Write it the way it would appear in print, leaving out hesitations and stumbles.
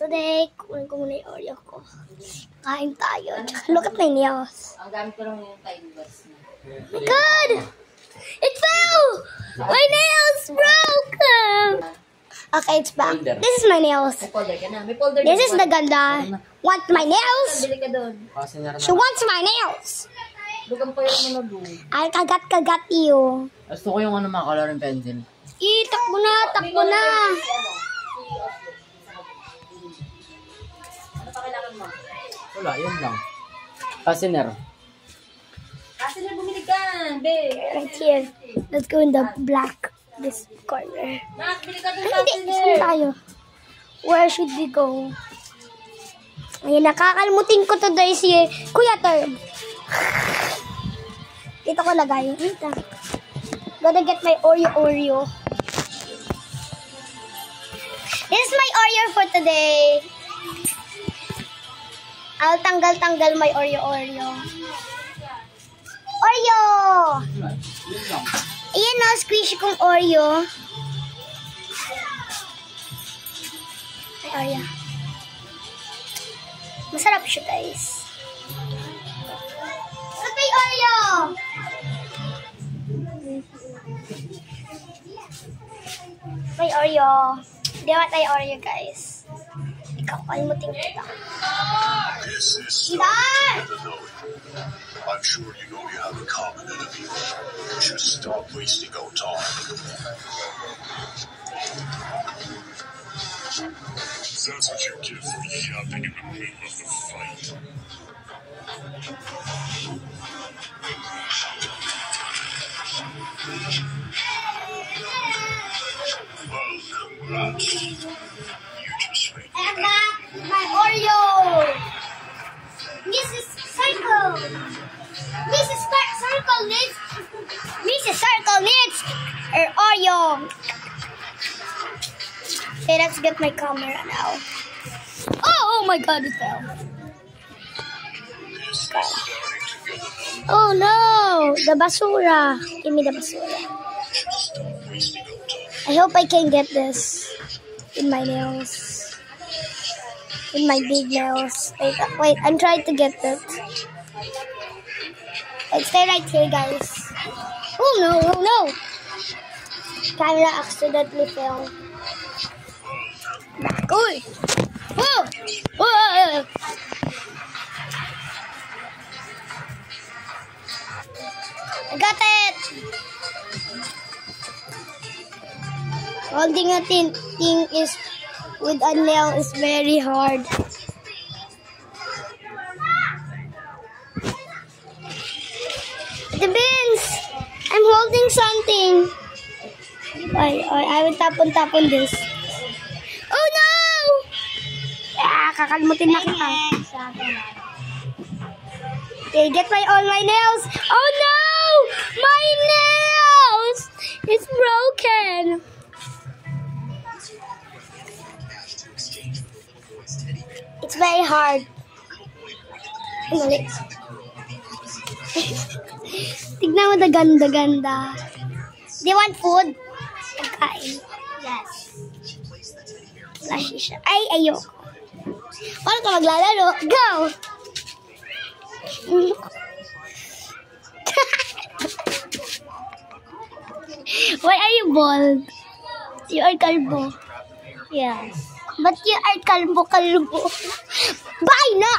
today, kunin ko muna yung Oreo ko. Kain tayo. Look at my nails. Ang gamit ko lang yung tiny bus na. My God! It fell! My nails broke! Okay, it's back. This is my nails. May folder ka na. May folder This is the ganda. Want my nails? Bili ka doon. She wants my nails. Lugang pa yung mga blue. Ay, kagat you. Gusto ko yung ano mga color and pencil. Takbo na, takbo na. Ano pa kailangan mo? Wala, yun lang. Fastener. Kasi na bumili ka, be. Right here. Let's go in the black. This corner. Nak, bili ka doon Ay, kasi hindi. Saan tayo? Where should we go? Ayun, nakakalimutin ko today si Kuya Term. Dito ko lagay. Wait lang. Gotta get my Oreo. This is my Oreo for today. I'll tanggal my Oreo. Oreo! Ayan na, squishy kong Oreo. Oreo. Masarap siya, guys. Look may Oreo! May Oreo. Hindi naman tayo Oreo, guys. Ikaw, kalimutin kita. I'm sure you know you have a common enemy. Just stop wasting our time. That's what you get for yapping in the middle of the fight. Well, congrats. You just made I'm back with my Oreo. Mrs. Circle needs her Oreo. Okay, let's get my camera now. Oh my God, it fell. Oh no, the basura. Give me the basura. I hope I can get this in my nails. In my big nails. Wait, I'm trying to get it. Wait, stay right here, guys. Oh no. Camera accidentally fell. Back. Uy! Whoa! Whoa! I got it! Holding a thing is with a nail is very hard. The beans! I'm holding something. I will tap on this. Oh no! Kakalimutin na kita. Okay, get all my nails. Oh no! My nails! It's broken. It's very hard. Mali. Tignan mo, the ganda. Do you want food? Pagkain. Yes. Flashy siya. Ay, ayoko. Paano ka maglalaro? Go! Why are you bald? You are kalbo. Yes. But you are kalbo. Bye na!